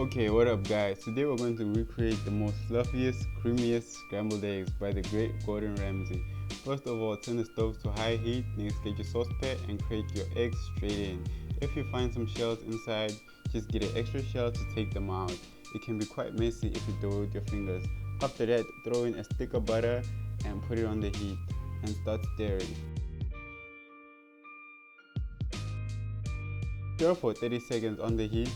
Okay, what up guys? Today we're going to recreate the most fluffiest, creamiest scrambled eggs by the great Gordon Ramsay. First of all, turn the stove to high heat, next get your saucepan and crack your eggs straight in. If you find some shells inside, just get an extra shell to take them out. It can be quite messy if you do it with your fingers. After that, throw in a stick of butter and put it on the heat and start stirring. Stir for 30 seconds on the heat.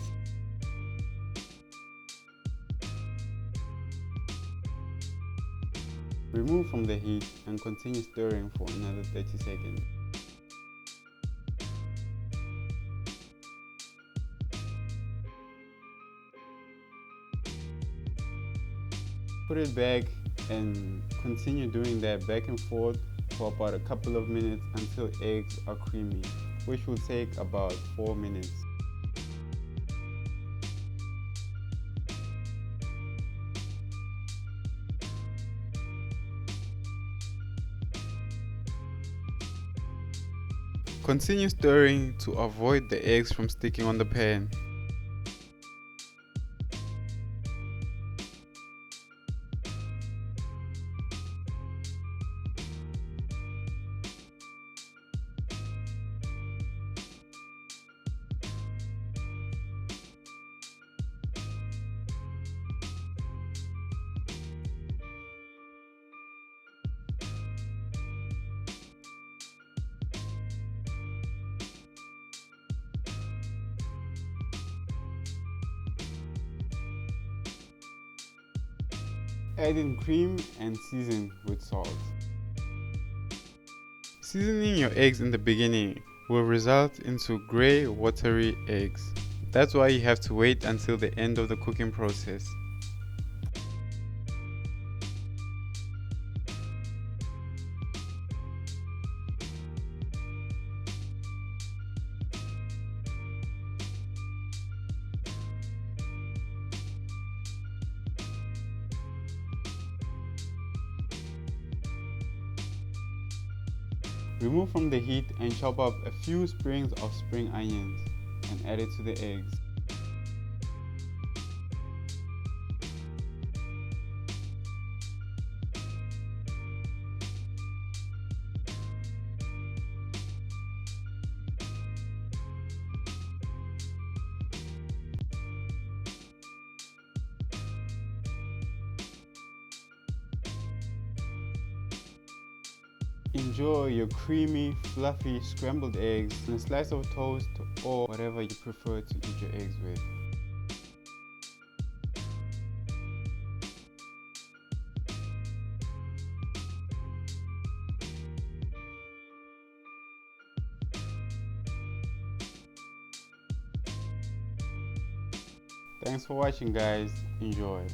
Remove from the heat and continue stirring for another 30 seconds. Put it back and continue doing that back and forth for about a couple of minutes until eggs are creamy, which will take about 4 minutes. Continue stirring to avoid the eggs from sticking on the pan. Add in cream and season with salt. Seasoning your eggs in the beginning will result into gray, watery eggs. That's why you have to wait until the end of the cooking process. Remove from the heat and chop up a few sprigs of spring onions and add it to the eggs. Enjoy your creamy, fluffy scrambled eggs on a slice of toast or whatever you prefer to eat your eggs with. Thanks for watching guys, enjoy.